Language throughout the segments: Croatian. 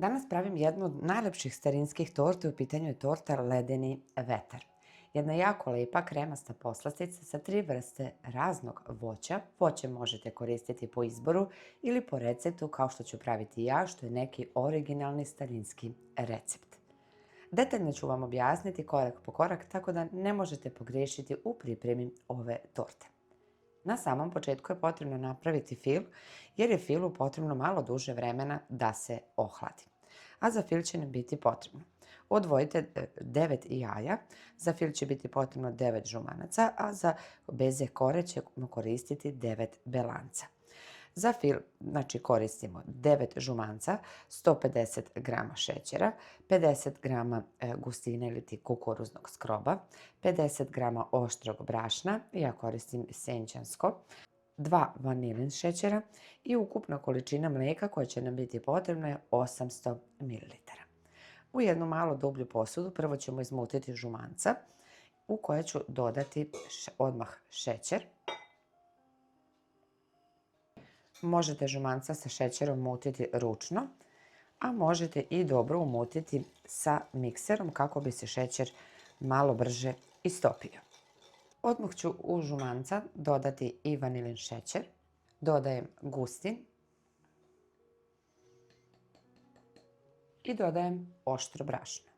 Danas pravim jednu od najlepših starinskih torti, u pitanju je torta Ledeni vetar. Jedna jako lepa kremasta poslastica sa 3 vrste raznog voća. Voće možete koristiti po izboru ili po receptu kao što ću praviti ja, što je neki originalni starinski recept. Detaljno ću vam objasniti korak po korak, tako da ne možete pogriješiti u pripremi ove torte. Na samom početku je potrebno napraviti fil, jer je filu potrebno malo duže vremena da se ohladi. A za fil će nam biti potrebno. Odvojite 9 jaja, za fil će biti potrebno 9 žumanaca, a za beze kore ćemo koristiti 9 belanca. Za fil koristimo 9 žumanca, 150 grama šećera, 50 grama gustine ili kukuruznog skroba, 50 grama oštrog brašna, ja koristim senčansko, 2 vanilin šećera i ukupna količina mlijeka koja će nam biti potrebna je 800 ml. U jednu malo dublju posudu prvo ćemo izmutiti žumanca u koje ću dodati odmah šećer. Možete žumanca sa šećerom mutiti ručno, a možete i dobro umutiti sa mikserom kako bi se šećer malo brže istopio. Odmah ću u žumanca dodati i vanilin šećer, dodajem gustin i dodajem oštro brašno.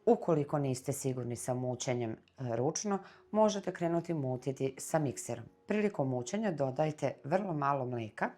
Ukoliko niste sigurni sa mućenjem ručno, možete krenuti mutiti sa mikserom. Prilikom mućenja dodajte vrlo malo mlijeka,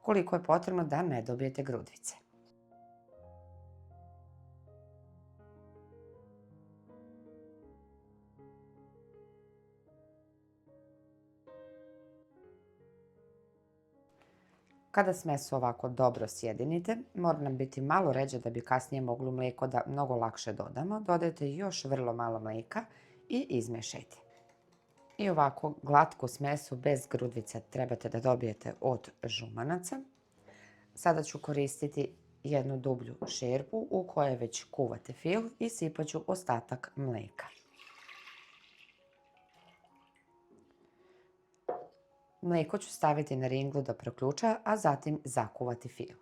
koliko je potrebno da ne dobijete grudvice. Kada smesu ovako dobro sjedinite, mora nam biti malo ređe da bi kasnije moglo mlijeko da mnogo lakše dodamo. Dodajte još vrlo malo mlijeka i izmješajte. I ovako glatku smesu bez grudvica trebate da dobijete od žumanaca. Sada ću koristiti jednu dublju šerpu u kojoj već kuvate fil i sipat ću ostatak mlijeka. Mlijeko ću staviti na ringlu da proključa, a zatim zakuvati fil.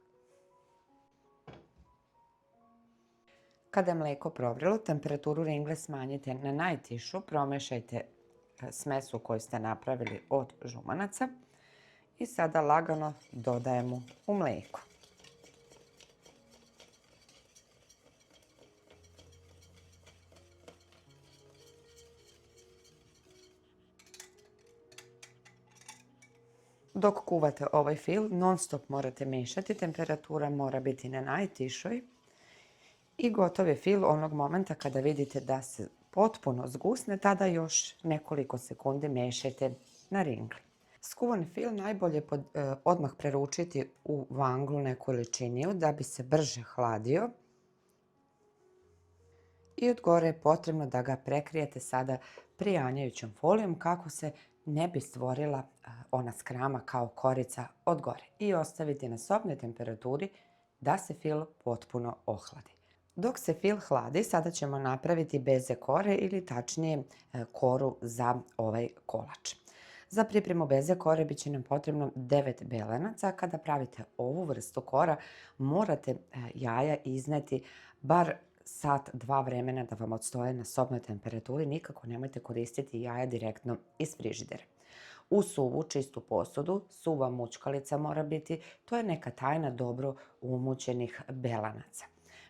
Kada je mlijeko provrelo, temperaturu ringle smanjite na najtišu, promešajte smesu koju ste napravili od žumanaca i sada lagano dodajemo u mlijeko. Dok kuvate ovaj fil, non stop morate mešati, temperatura mora biti na najtišoj i gotov je fil onog momenta kada vidite da se potpuno zgusne, tada još nekoliko sekundi mešajte na ringli. Skuvan fil najbolje odmah preručiti u vanglu neku ličiniju da bi se brže hladio. I od gore je potrebno da ga prekrijete sada prijanjajućom folijom kako se ne bi stvorila ona skrama kao korica od gore. I ostaviti na sobnoj temperaturi da se fil potpuno ohladi. Dok se fil hladi, sada ćemo napraviti beze kore ili tačnije koru za ovaj kolač. Za pripremu beze kore bit će nam potrebno 9 belenaca. Kada pravite ovu vrstu kora, morate jaja izneti bar sat, 2 vremena da vam odstoje na sobnoj temperaturi. Nikako nemojte koristiti jaja direktno iz frižidera. U suvu, čistu posudu, suva mućkalica mora biti, to je neka tajna dobro umućenih belanaca.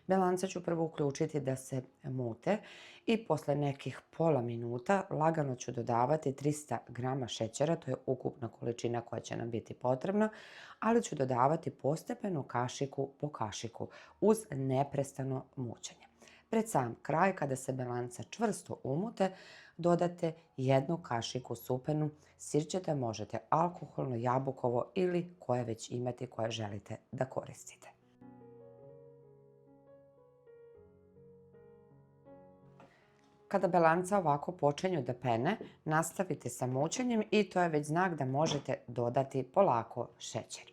Belanca ću prvo uključiti da se mute i posle nekih pola minuta lagano ću dodavati 300 grama šećera, to je ukupna količina koja će nam biti potrebna, ali ću dodavati postepeno kašiku po kašiku uz neprestano mućenje. Pred sam kraj, kada se belanca čvrsto umute, dodate 1 kašiku supenu. Sirćete možete alkoholno, jabukovo ili koje već imate koje želite da koristite. Kada belanca ovako počinju da pene, nastavite sa mućenjem i to je već znak da možete dodati polako šećer.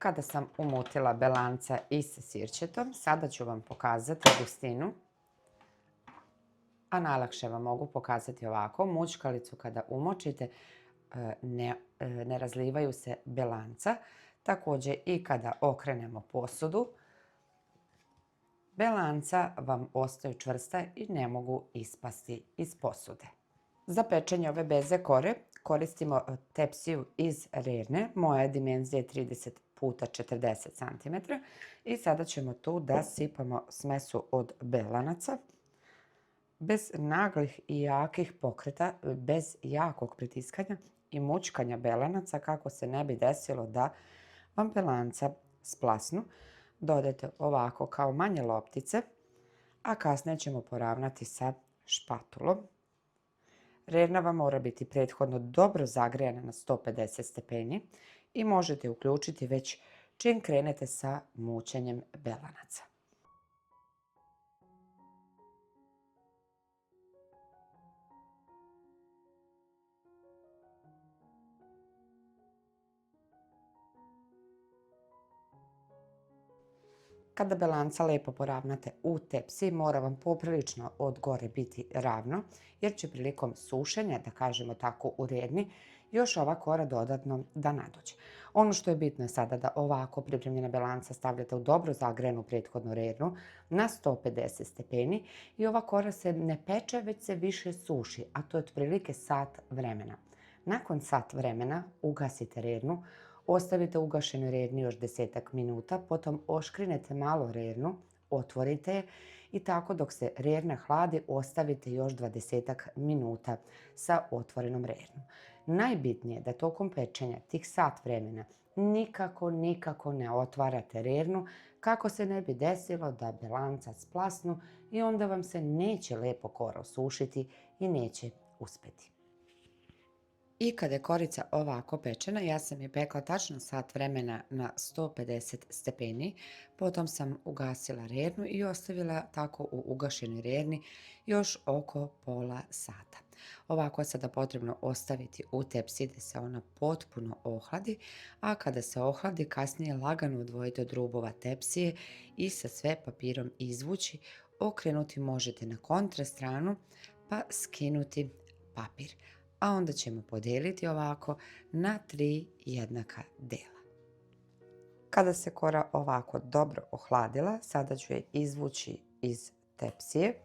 Kada sam umutila belanca i sa sirćetom, sada ću vam pokazati gustinu. A najlakše vam mogu pokazati ovako. Mućkalicu kada umočite ne razlivaju se belanca. Također i kada okrenemo posudu, belanca vam ostaju čvrsta i ne mogu ispasti iz posude. Za pečenje ove beze kore koristimo tepsiju iz rerne. Moja dimenzija je 30 puta 40 cm. I sada ćemo tu da sipamo smesu od belanaca. Bez naglih i jakih pokreta, bez jakog pritiskanja i mućkanja belanaca kako se ne bi desilo da vam belanca splasnu. Dodajte ovako kao manje loptice, a kasnije ćemo poravnati sa špatulom. Rerna vam mora biti prethodno dobro zagrijana na 150 stepeni i možete uključiti već čim krenete sa mućenjem belanaca. Kada belanca lepo poravnate u tepsi, mora vam poprilično od gore biti ravno, jer će prilikom sušenja, da kažemo tako u rerni, još ova kora dodatno da nadođe. Ono što je bitno je sada da ovako pripremljena belanca stavljate u dobro zagrejanu prethodnu rernu na 150 stepeni i ova kora se ne peče, već se više suši, a to je otprilike sat vremena. Nakon sat vremena ugasite rernu, ostavite ugašenu rernu još 10 minuta, potom oškrinete malo rernu, otvorite je i tako dok se rerna hladi ostavite još 20 minuta sa otvorenom rernom. Najbitnije je da tokom pečenja tih sat vremena nikako ne otvarate rernu kako se ne bi desilo da belanca splasnu i onda vam se neće lepo kora osušiti i neće uspjeti. I kada je korica ovako pečena, ja sam je pekla tačno sat vremena na 150 stepeni, potom sam ugasila rernu i ostavila tako u ugašenoj rerni još oko pola sata. Ovako je sada potrebno ostaviti u tepsi da se ona potpuno ohladi, a kada se ohladi kasnije lagano odvojiti od rubova tepsije i sa sve papirom izvući, okrenuti možete na kontrastranu pa skinuti papir. A onda ćemo podijeliti ovako na 3 jednaka dela. Kada se kora ovako dobro ohladila, sada ću je izvući iz tepsije.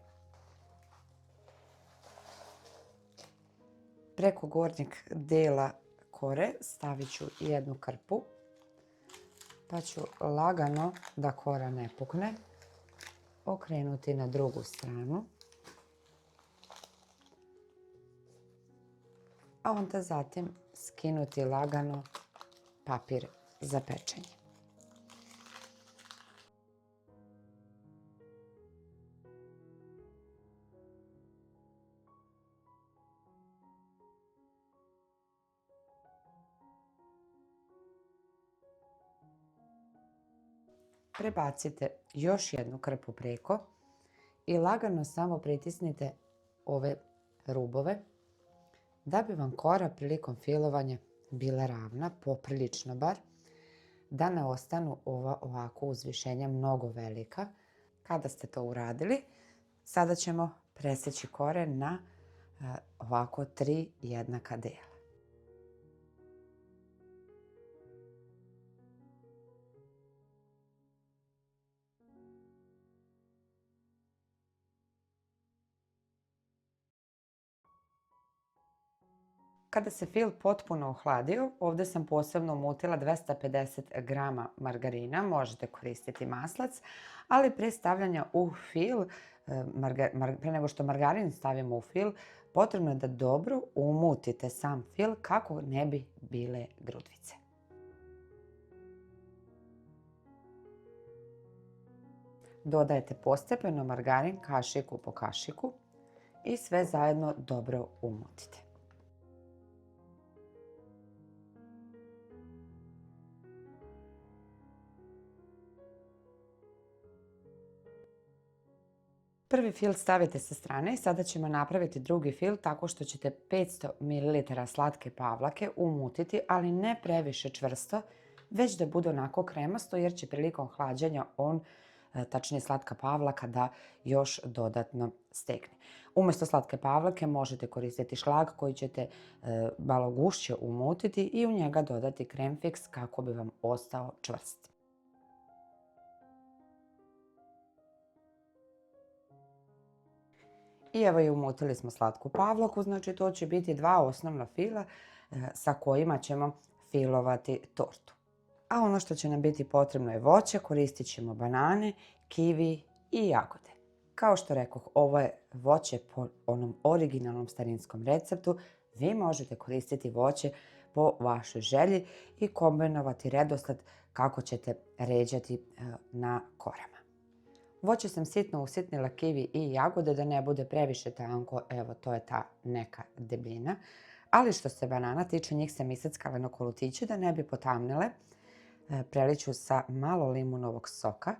Preko gornjeg dela kore stavit ću jednu krpu, pa ću lagano, da kora ne pukne, okrenuti na drugu stranu. A onda zatim skinuti lagano papir za pečenje. Prebacite još jednu krpu preko i lagano samo pritisnite ove rubove da bi vam kora prilikom filovanja bila ravna, poprilično bar, da ne ostanu ova ovako uzvišenja mnogo velika. Kada ste to uradili, sada ćemo preseći kore na ovako 3 jednaka dela. Kada se fil potpuno ohladio, ovdje sam posebno umutila 250 grama margarina, možete koristiti maslac, ali pre stavljanja u fil, pre nego što margarin stavimo u fil, potrebno je da dobro umutite sam fil kako ne bi bile grudvice. Dodajete postepeno margarin kašiku po kašiku i sve zajedno dobro umutite. Prvi fil stavite sa strane i sada ćemo napraviti drugi fil tako što ćete 500 ml slatke pavlake umutiti, ali ne previše čvrsto, već da bude onako kremasto jer će prilikom hlađenja on, tačnije slatka pavlaka, da još dodatno stegne. Umjesto slatke pavlake možete koristiti šlag koji ćete malo gušće umutiti i u njega dodati krem fiks kako bi vam ostao čvrst. I evo i umutili smo slatku pavlaku, znači to će biti dva osnovna fila sa kojima ćemo filovati tortu. A ono što će nam biti potrebno je voće, koristit ćemo banane, kivi i jagode. Kao što rekoh, ovo je voće po onom originalnom starinskom receptu. Vi možete koristiti voće po vašoj želji i kombinovati redosled kako ćete ređati na korama. Voće sam sitno usitnila kivi i jagode da ne bude previše tanko, evo to je ta neka debljina. Ali što se banana tiče, njih sam iseckala na kolutiće da ne bi potamnile. Preliću sa malo limunovog soka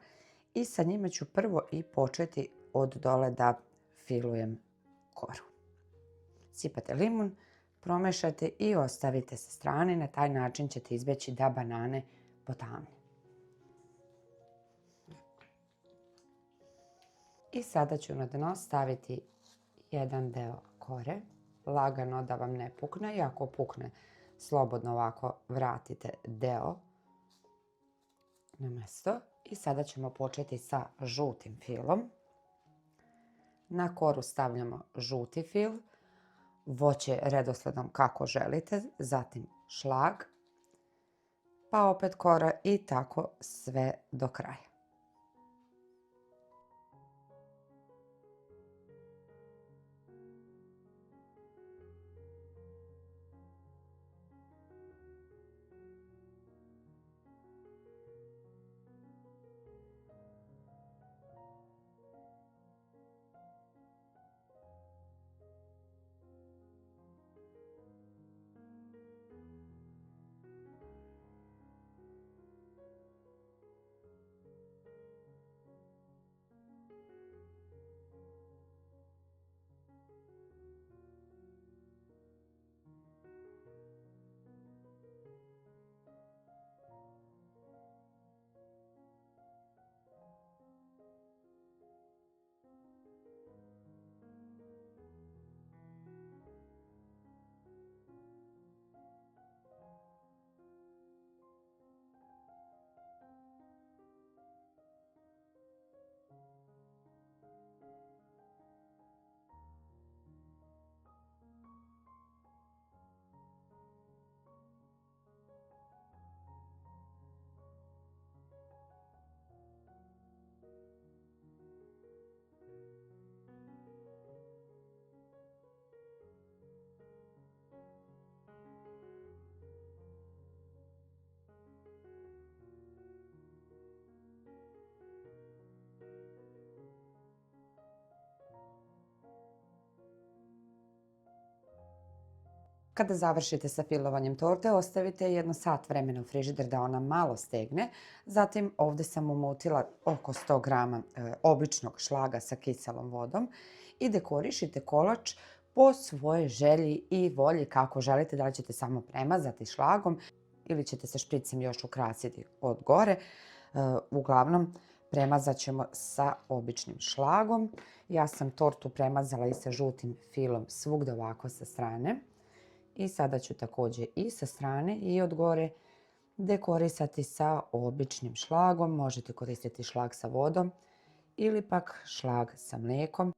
i sa njima ću prvo i početi od dole da filujem koru. Sipate limun, promešate i ostavite sa strane. Na taj način ćete izbjeći da banane potamne. I sada ću na dno staviti jedan deo kore, lagano da vam ne pukne. I ako pukne, slobodno ovako vratite deo na mjesto. I sada ćemo početi sa žutim filom. Na koru stavljamo žuti fil, voće redosledom kako želite, zatim šlag, pa opet kora i tako sve do kraja. Kada završite sa filovanjem torte, ostavite jedno sat vremena u frižider da ona malo stegne. Zatim ovdje sam umutila oko 100 grama običnog šlaga sa kiselom vodom i dekorišite kolač po svojoj želji i volji kako želite. Da li ćete samo premazati šlagom ili ćete sa špricem još ukrasiti od gore. Uglavnom, premazat ćemo sa običnim šlagom. Ja sam tortu premazala i sa žutim filom svugdje ovako sa strane. I sada ću također i sa strane i od gore dekorisati sa običnim šlagom. Možete koristiti šlag sa vodom ili pak šlag sa mlijekom.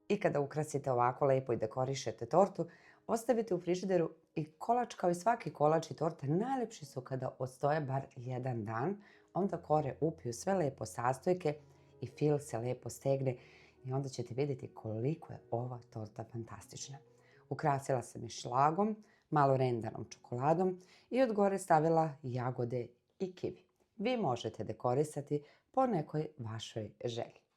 I kada ukrasite ovako lijepo i dekorišete tortu, ostavite u frižideru i kolač kao i svaki kolač i torta najljepši su kada odstoje bar jedan dan. Onda kore upiju sve lijepo sastojke i fil se lijepo stegne i onda ćete vidjeti koliko je ova torta fantastična. Ukrasila sam je šlagom, malo rendanom čokoladom i od gore stavila jagode i kivi. Vi možete dekorisati po nekoj vašoj želji.